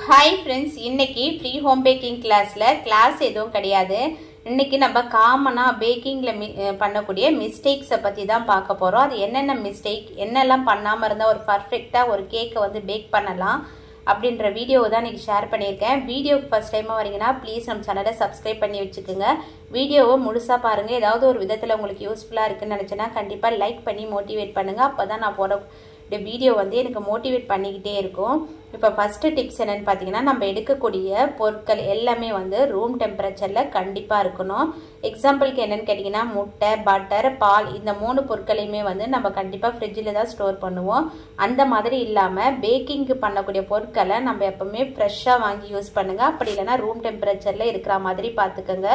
Hi friends, இன்னைக்கு free home baking classல class எதுவும் கிடையாது. இன்னைக்கு நம்ம காமனா பேக்கிங்ல பண்ணக்கூடிய மிஸ்டேக்ஸ் பத்தி தான் பார்க்க போறோம். அது என்னென்ன மிஸ்டேக், என்னெல்லாம் பண்ணாம இருந்தா ஒரு பெர்ஃபெக்ட்டா ஒரு கேக்க வந்து பேக் பண்ணலாம் அப்படிங்கற வீடியோவை தான் இன்னைக்கு ஷேர் பண்ணியிருக்கேன். வீடியோக்கு ஃபர்ஸ்ட் டைமா வரீங்கனா ப்ளீஸ் நம்ம சேனலை சப்ஸ்கிரைப் பண்ணி வச்சுக்கோங்க. வீடியோவை முழுசா பாருங்க. ஏதாவது ஒரு விதத்துல உங்களுக்கு யூஸ்ஃபுல்லா இருக்குன்னு நினைச்சனா கண்டிப்பா லைக் பண்ணி மோட்டிவேட் பண்ணுங்க. அப்பதான் நான் போற வீடியோ வந்து எனக்கு மோட்டிவேட் பண்ணிக்கிட்டே இருக்கும். இப்போ ஃபர்ஸ்ட் டிப்ஸ் என்னன்னு பார்த்தீங்கன்னா, நம்ம எடுக்கக்கூடிய பொருட்கள் எல்லாமே வந்து ரூம் டெம்பரேச்சரில் கண்டிப்பாக இருக்கணும். எக்ஸாம்பிளுக்கு என்னென்னு கேட்டிங்கன்னா, முட்டை, பட்டர், பால் இந்த 3 பொருட்களையுமே வந்து நம்ம கண்டிப்பாக ஃப்ரிட்ஜில் தான் ஸ்டோர் பண்ணுவோம். அந்த மாதிரி இல்லாமல் பேக்கிங்க்கு பண்ணக்கூடிய பொருட்களை நம்ம எப்பவுமே ஃப்ரெஷ்ஷாக வாங்கி யூஸ் பண்ணுங்கள். அப்படி இல்லைன்னா ரூம் டெம்பரேச்சரில் இருக்கிற மாதிரி பார்த்துக்கோங்க.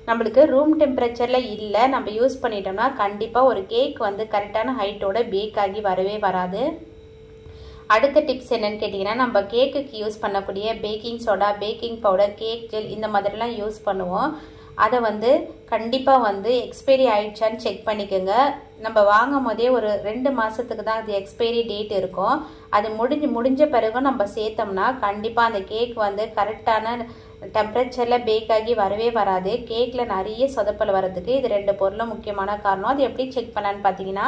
நம்மளுக்கு ரூம் டெம்பரேச்சரில் இல்லை, நம்ம யூஸ் பண்ணிட்டோம்னா கண்டிப்பாக ஒரு கேக் வந்து கரெக்டான ஹைட்டோட பேக் ஆகி வரவே வராது. அடுத்த டிப்ஸ் என்னன்னு கேட்டிங்கன்னா, நம்ம கேக்குக்கு யூஸ் பண்ணக்கூடிய baking soda, baking powder, cake gel இந்த மாதிரிலாம் யூஸ் பண்ணுவோம். அதை வந்து கண்டிப்பாக வந்து எக்ஸ்பைரி ஆயிடுச்சான்னு செக் பண்ணிக்கோங்க. நம்ம வாங்கும் போதே ஒரு 2 மாதத்துக்கு தான் அது எக்ஸ்பைரி டேட் இருக்கும். அது முடிஞ்ச பிறகும் நம்ம சேர்த்தோம்னா கண்டிப்பாக அந்த கேக் வந்து கரெக்டான டெம்பரேச்சரில் பேக் ஆகி வரவே வராது. கேக்கில் நிறைய சொதப்பல் வரதுக்கு இது 2 பொருளும் முக்கியமான காரணம். அது எப்படி செக் பண்ணலான்னு பார்த்தீங்கன்னா,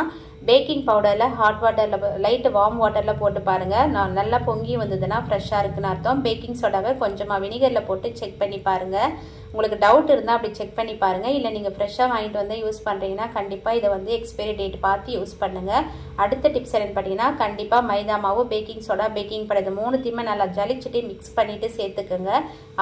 பேக்கிங் பவுடரில் ஹாட் வாட்டரில் லைட்டு வார்ம் வாட்டரில் போட்டு பாருங்கள். நல்லா பொங்கி வந்ததுன்னா ஃப்ரெஷ்ஷாக இருக்குன்னு அர்த்தம். பேக்கிங் சோடாவை கொஞ்சமாக வினிகரில் போட்டு செக் பண்ணி பாருங்கள். உங்களுக்கு டவுட் இருந்தால் அப்படி செக் பண்ணி பாருங்கள். இல்லை நீங்கள் ஃப்ரெஷ்ஷாக வாங்கிட்டு வந்து யூஸ் பண்ணுறீங்கன்னா கண்டிப்பாக இதை வந்து எக்ஸ்பைரி டேட் பார்த்து யூஸ் பண்ணுங்கள். அடுத்த டிப்ஸ் என்னன்னு பார்த்தீங்கன்னா, கண்டிப்பாக மைதா மாவு, பேக்கிங் சோடா, பேக்கிங் பவுடர் இது 3த்தையுமே நல்லா ஜலிச்சுட்டு மிக்ஸ் பண்ணிவிட்டு சேர்த்துக்குங்க.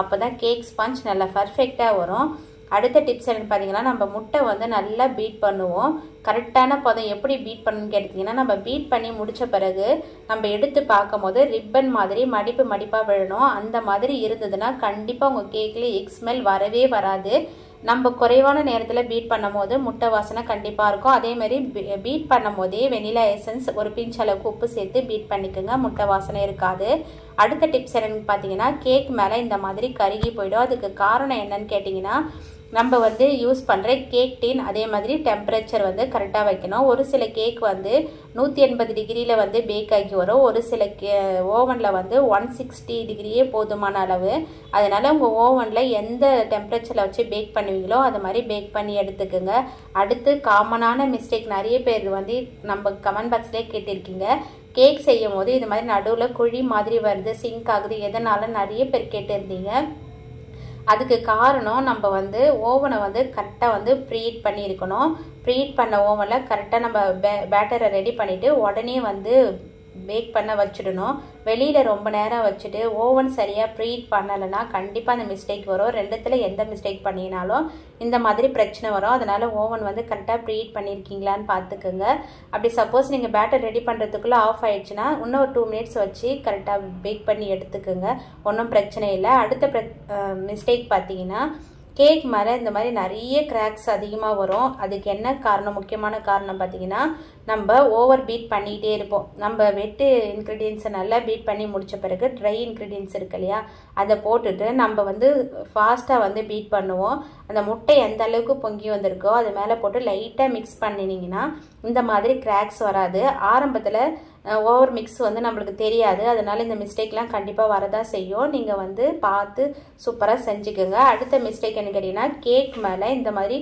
அப்போ தான் கேக் ஸ்பாஞ்ச் நல்லா பர்ஃபெக்டாக வரும். அடுத்த டிப்ஸ் என்னன்னு பார்த்தீங்கன்னா, நம்ம முட்டை வந்து நல்லா பீட் பண்ணுவோம். கரெக்டான பதம் எப்படி பீட் பண்ணணும்னு கேட்டிங்கன்னா, நம்ம பீட் பண்ணி முடித்த பிறகு நம்ம எடுத்து பார்க்கும் போது ரிப்பன் மாதிரி மடிப்பாக விழணும். அந்த மாதிரி இருந்ததுன்னா கண்டிப்பாக உங்கள் கேக்கில் எக் ஸ்மெல் வரவே வராது. நம்ம குறைவான நேரத்தில் பீட் பண்ணும் போது முட்டை வாசனை கண்டிப்பாக இருக்கும். அதேமாதிரி பீட் பண்ணும் போதே வெனிலா எசன்ஸ் ஒரு பிஞ்ச் அளவுக்கு உப்பு சேர்த்து பீட் பண்ணிக்கோங்க, முட்டை வாசனை இருக்காது. அடுத்த டிப்ஸ் என்னன்னு பார்த்தீங்கன்னா, கேக் மேலே இந்த மாதிரி கருகி போயிடும். அதுக்கு காரணம் என்னன்னு கேட்டிங்கன்னா, நம்ம வந்து யூஸ் பண்ணுற கேக் டின் அதே மாதிரி டெம்பரேச்சர் வந்து கரெக்டாக வைக்கணும். ஒரு சில கேக் வந்து 180 டிகிரியில் வந்து பேக் ஆகி வரும். ஒரு சில ஓவனில் வந்து 160 டிகிரியே போதுமான அளவு. அதனால் உங்கள் ஓவனில் எந்த டெம்பரேச்சரில் வச்சு பேக் பண்ணுவீங்களோ அது மாதிரி பேக் பண்ணி எடுத்துக்கோங்க. அடுத்து காமனான மிஸ்டேக் நிறைய பேர் வந்து நம்ம கமெண்ட் பாக்ஸ்லேயே கேட்டிருக்கீங்க. கேக் செய்யும் போது இது மாதிரி நடுவில் குழி மாதிரி வருது, சிங்க் ஆகுது, எதனால நிறைய பேர் கேட்டிருந்தீங்க. அதுக்கு காரணம் நம்ம வந்து ஓவனை வந்து கரெக்டாக வந்து ப்ரீஹீட் பண்ணியிருக்கணும். ப்ரீஹீட் பண்ண ஓவனில் கரெக்டாக நம்ம பேட்டரை ரெடி பண்ணிவிட்டு உடனே வந்து பேக் பண்ண வச்சிடணும். வெளியில் ரொம்ப நேரம் வச்சுட்டு ஓவன் சரியாக ப்ரீஹீட் பண்ணலைன்னா கண்டிப்பாக அந்த மிஸ்டேக் வரும். 2த்துல எந்த மிஸ்டேக் பண்ணினாலும் இந்த மாதிரி பிரச்சனை வரும். அதனால் ஓவன் வந்து கரெக்டாக ப்ரீஹீட் பண்ணியிருக்கீங்களான்னு பார்த்துக்குங்க. அப்படி சப்போஸ் நீங்கள் பேட்டர் ரெடி பண்ணுறதுக்குள்ளே ஆஃப் ஆயிடுச்சுன்னா இன்னும் ஒரு 2 மினிட்ஸ் வச்சு கரெக்டாக பேக் பண்ணி எடுத்துக்கோங்க. ஒன்றும் பிரச்சனை இல்லை. அடுத்த மிஸ்டேக் பார்த்தீங்கன்னா, கேக் மேலே இந்த மாதிரி நிறைய கிராக்ஸ் அதிகமாக வரும். அதுக்கு என்ன காரணம், முக்கியமான காரணம் பார்த்தீங்கன்னா, நம்ம ஓவர் பீட் பண்ணிகிட்டே இருப்போம். நம்ம வெட்டு இன்க்ரீடியன்ஸை நல்லா பீட் பண்ணி முடித்த பிறகு ட்ரை இன்க்ரீடியன்ஸ் இருக்கு இல்லையா, அதை போட்டுட்டு நம்ம வந்து ஃபாஸ்ட்டாக வந்து பீட் பண்ணுவோம். அந்த முட்டை எந்த அளவுக்கு பொங்கி வந்திருக்கோ அது மேலே போட்டு லைட்டாக மிக்ஸ் பண்ணினீங்கன்னா இந்த மாதிரி கிராக்ஸ் வராது. ஆரம்பத்தில் ஓவர் மிக்ஸ் வந்து நம்மளுக்கு தெரியாது. அதனால இந்த மிஸ்டேக்லாம் கண்டிப்பாக வரதான் செய்யும். நீங்கள் வந்து பார்த்து சூப்பராக செஞ்சுக்கோங்க. அடுத்த மிஸ்டேக் என்ன கேட்டிங்கன்னா, கேக் மேலே இந்த மாதிரி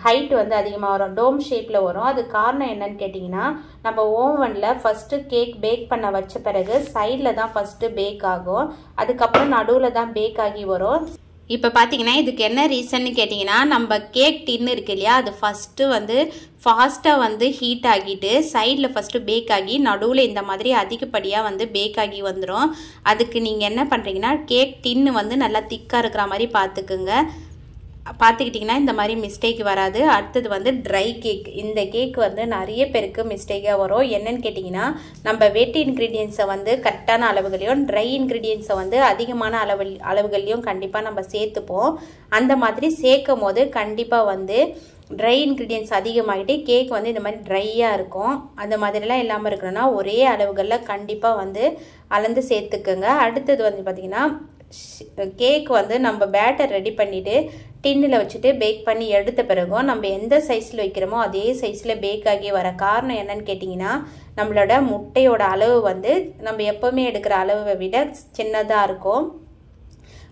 ஹைட் வந்து அதிகமாக வரும், டோம் ஷேப்பில் வரும். அது காரணம் என்னன்னு கேட்டிங்கன்னா, நம்ம ஓவனில் ஃபஸ்ட்டு கேக் பேக் பண்ண வச்ச பிறகு சைடில் தான் ஃபஸ்ட்டு பேக் ஆகும், அதுக்கப்புறம் நடுவில் தான் பேக் ஆகி வரும். இப்போ பார்த்தீங்கன்னா இதுக்கு என்ன ரீசன்னு கேட்டிங்கன்னா, நம்ம கேக் டின்னு இருக்கு இல்லையா, அது ஃபஸ்ட்டு வந்து ஃபாஸ்ட்டாக வந்து ஹீட் ஆகிட்டு சைடில் ஃபஸ்ட்டு பேக் ஆகி நடுவில் இந்த மாதிரி அதிகப்படியாக வந்து பேக் ஆகி வந்துடும். அதுக்கு நீங்கள் என்ன பண்ணுறீங்கன்னா, கேக் டின்னு வந்து நல்லா திக்காக இருக்கிற மாதிரி பார்த்துக்கிட்டிங்கன்னா இந்த மாதிரி மிஸ்டேக் வராது. அடுத்தது வந்து ட்ரை கேக். இந்த கேக் வந்து நிறைய பேருக்கு மிஸ்டேக்காக வரும். என்னன்னு கேட்டிங்கன்னா, நம்ம வெட் இன்க்ரீடியன்ஸை வந்து கரெக்டான அளவுகளையும் ட்ரை இன்க்ரீடியன்ஸை வந்து அதிகமான அளவுகளையும் கண்டிப்பாக நம்ம சேர்த்துப்போம். அந்த மாதிரி சேர்க்கும் போது கண்டிப்பாக வந்து ட்ரை இன்க்ரீடியன்ஸ் அதிகமாகிட்டு கேக் வந்து இந்த மாதிரி ட்ரையாக இருக்கும். அந்த மாதிரிலாம் இல்லாமல் இருக்கணும்னா ஒரே அளவுகளில் கண்டிப்பாக வந்து அளந்து சேர்த்துக்குங்க. அடுத்தது வந்து பார்த்திங்கன்னா, கேக் வந்து நம்ம பேட்டர் ரெடி பண்ணிவிட்டு டின்னில் வச்சுட்டு பேக் பண்ணி எடுத்த பிறகும் நம்ம எந்த சைஸில் வைக்கிறோமோ அதே சைஸில் பேக் ஆகி வர காரணம் என்னன்னு கேட்டிங்கன்னா, நம்மளோட முட்டையோட அளவு வந்து நம்ம எப்போவுமே எடுக்கிற அளவை விட சின்னதாக இருக்கும்.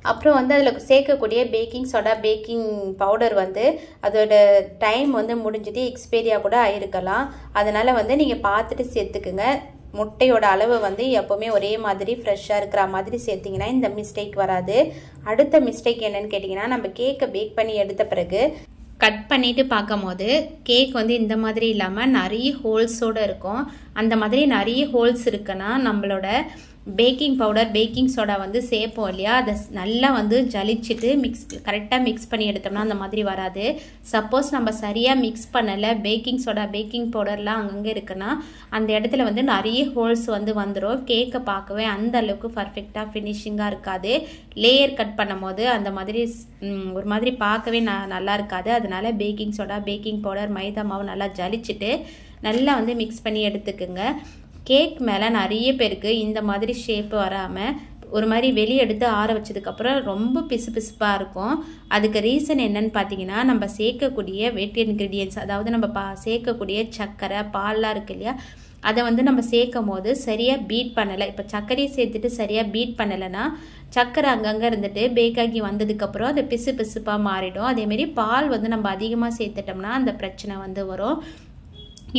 அப்புறம் வந்து அதில் சேர்க்கக்கூடிய பேக்கிங் சோடா, பேக்கிங் பவுடர் வந்து அதோட டைம் வந்து முடிஞ்சுட்டு எக்ஸ்பைரியாக கூட ஆயிருக்கலாம். அதனால் வந்து நீங்கள் பார்த்துட்டு சேர்த்துக்குங்க. முட்டையோட அளவு வந்து எப்போவுமே ஒரே மாதிரி ஃப்ரெஷ்ஷாக இருக்கிற மாதிரி சேர்த்திங்கன்னா இந்த மிஸ்டேக் வராது. அடுத்த மிஸ்டேக் என்னன்னு கேட்டிங்கன்னா, நம்ம கேக்கை பேக் பண்ணி எடுத்த பிறகு கட் பண்ணிவிட்டு பார்க்கும் போது கேக் வந்து இந்த மாதிரி இல்லாமல் நிறைய ஹோல்ஸோடு இருக்கும். அந்த மாதிரி நிறைய ஹோல்ஸ் இருக்குன்னா நம்மளோட பேக்கிங் பவுடர், பேக்கிங் சோடா வந்து சேர்ப்போம் இல்லையா, அதை நல்லா வந்து ஜலிச்சுட்டு கரெக்டாக மிக்ஸ் பண்ணி எடுத்தோம்னா அந்த மாதிரி வராது. சப்போஸ் நம்ம சரியாக மிக்ஸ் பண்ணலை, பேக்கிங் சோடா, பேக்கிங் பவுடர்லாம் அங்கங்கே இருக்குன்னா அந்த இடத்துல வந்து நிறைய ஹோல்ஸ் வந்து வந்துடும். கேக்கை பார்க்கவே அந்த அளவுக்கு பர்ஃபெக்டாக ஃபினிஷிங்காக இருக்காது. லேயர் கட் பண்ணும் போது அந்த மாதிரி ஒரு மாதிரி பார்க்கவே நல்லா இருக்காது. அதனால பேக்கிங் சோடா, பேக்கிங் பவுடர், மைதா மாவு நல்லா ஜலிச்சுட்டு நல்லா வந்து மிக்ஸ் பண்ணி எடுத்துக்குங்க. கேக் மேலே நிறைய பேருக்கு இந்த மாதிரி ஷேப் வராமல் ஒரு மாதிரி வெளியே எடுத்து ஆற வச்சதுக்கப்புறம் ரொம்ப பிசுபிசுப்பாக இருக்கும். அதுக்கு ரீசன் என்னன்னு பார்த்தீங்கன்னா, நம்ம சேர்க்கக்கூடிய வெட் இன்க்ரீடியன்ட்ஸ், அதாவது நம்ம சேர்க்கக்கூடிய சர்க்கரை, பால்லாம் இருக்கு இல்லையா, அதை வந்து நம்ம சேர்க்கும் போது சரியாக பீட் பண்ணலை. இப்போ சர்க்கரையை சேர்த்துட்டு சரியாக பீட் பண்ணலைன்னா சர்க்கரை அங்கங்கே இருந்துட்டு பேக்காகி வந்ததுக்கப்புறம் அது பிசுபிசுப்பாக மாறிடும். அதேமாரி பால் வந்து நம்ம அதிகமாக சேர்த்துட்டோம்னா அந்த பிரச்சனை வந்து வரும்.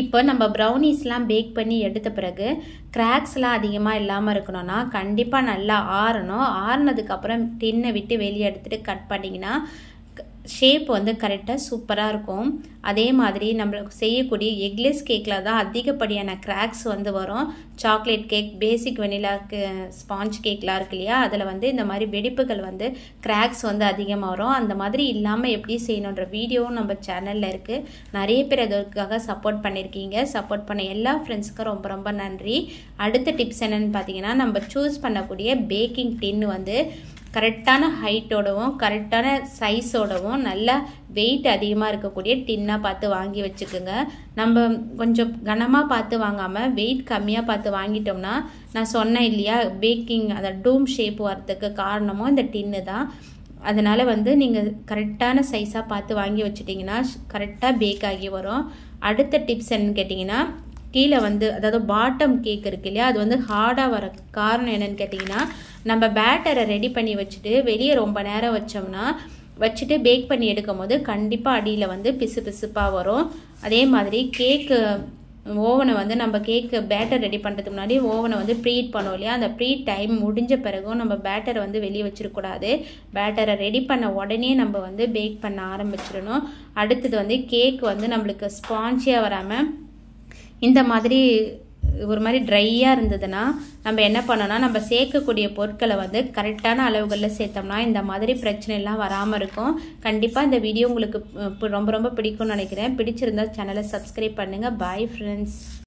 இப்போ நம்ம ப்ரௌனிஸ்லாம் பேக் பண்ணி எடுத்த பிறகு கிராக்ஸ்லாம் அதிகமாக இல்லாமல் இருக்கணும்னா கண்டிப்பாக நல்லா ஆறணும். ஆறுனதுக்கப்புறம் டின்னை விட்டு வெளியே எடுத்துகிட்டு கட் பண்ணிங்கன்னா ஷேப் வந்து கரெக்டாக சூப்பராக இருக்கும். அதே மாதிரி நம்ம செய்யக்கூடிய எக்லெஸ் கேக்கில் தான் அதிகப்படியான கிராக்ஸ் வந்து வரும். சாக்லேட் கேக், பேசிக் வெனிலாக்கு ஸ்பாஞ்ச் கேக்லாம் இருக்கு இல்லையா, அதில் வந்து இந்த மாதிரி வெடிப்புகள் வந்து கிராக்ஸ் வந்து அதிகமாக வரும். அந்த மாதிரி இல்லாமல் எப்படி செய்யணுன்ற வீடியோவும் நம்ம சேனலில் இருக்குது. நிறைய பேர் அதற்காக சப்போர்ட் பண்ணியிருக்கீங்க. சப்போர்ட் பண்ண எல்லா ஃப்ரெண்ட்ஸுக்கும் ரொம்ப ரொம்ப நன்றி. அடுத்த டிப்ஸ் என்னென்னு பார்த்தீங்கன்னா, நம்ம சூஸ் பண்ணக்கூடிய பேக்கிங் டின் வந்து கரெக்டான ஹைட்டோடவும் கரெக்டான சைஸோடவும் நல்லா வெயிட் அதிகமாக இருக்கக்கூடிய டின்னாக பார்த்து வாங்கி வச்சுக்கோங்க. நம்ம கொஞ்சம் கனமாக பார்த்து வாங்காமல் வெயிட் கம்மியாக பார்த்து வாங்கிட்டோம்னா, நான் சொன்னேன் இல்லையா, பேக்கிங் அதை டூம் ஷேப் வரதுக்கு காரணமும் இந்த டின்னு தான். அதனால் வந்து நீங்கள் கரெக்டான சைஸாக பார்த்து வாங்கி வச்சுட்டிங்கன்னா கரெக்டாக பேக் ஆகி வரும். அடுத்த டிப்ஸ் என்னன்னு கேட்டிங்கன்னா, கீழே வந்து அதாவது பாட்டம் கேக் இருக்கு இல்லையா, அது வந்து ஹார்டாக வர காரணம் என்னன்னு கேட்டிங்கன்னா, நம்ம பேட்டரை ரெடி பண்ணி வச்சுட்டு வெளியே ரொம்ப நேரம் வச்சுட்டு பேக் பண்ணி எடுக்கும் போது கண்டிப்பாக அடியில் வந்து பிசுப்பாக வரும். அதே மாதிரி கேக்கு ஓவனை வந்து நம்ம கேக்கு பேட்டர் ரெடி பண்ணுறதுக்கு முன்னாடி ஓவனை வந்து ப்ரீட் பண்ணோம் இல்லையா, அந்த ப்ரீட் டைம் முடிஞ்ச பிறகும் நம்ம பேட்டரை வந்து வெளியே வச்சிடக்கூடாது. பேட்டரை ரெடி பண்ண உடனே நம்ம வந்து பேக் பண்ண ஆரம்பிச்சிடணும். அடுத்தது வந்து கேக் வந்து நம்மளுக்கு ஸ்பான்ஜியாக வராமல் இந்த மாதிரி ஒரு மாதிரி ட்ரையாக இருந்ததுன்னா நம்ம என்ன பண்ணோம்னா, நம்ம சேர்க்கக்கூடிய பொருட்களை வந்து கரெக்டான அளவுகளில் சேர்த்தோம்னா இந்த மாதிரி பிரச்சனை எல்லாம் வராமல் இருக்கும். கண்டிப்பாக இந்த வீடியோ உங்களுக்கு ரொம்ப ரொம்ப பிடிக்கும்னு நினைக்கிறேன். பிடிச்சிருந்தா சேனலை சப்ஸ்கிரைப் பண்ணுங்கள். Bye friends.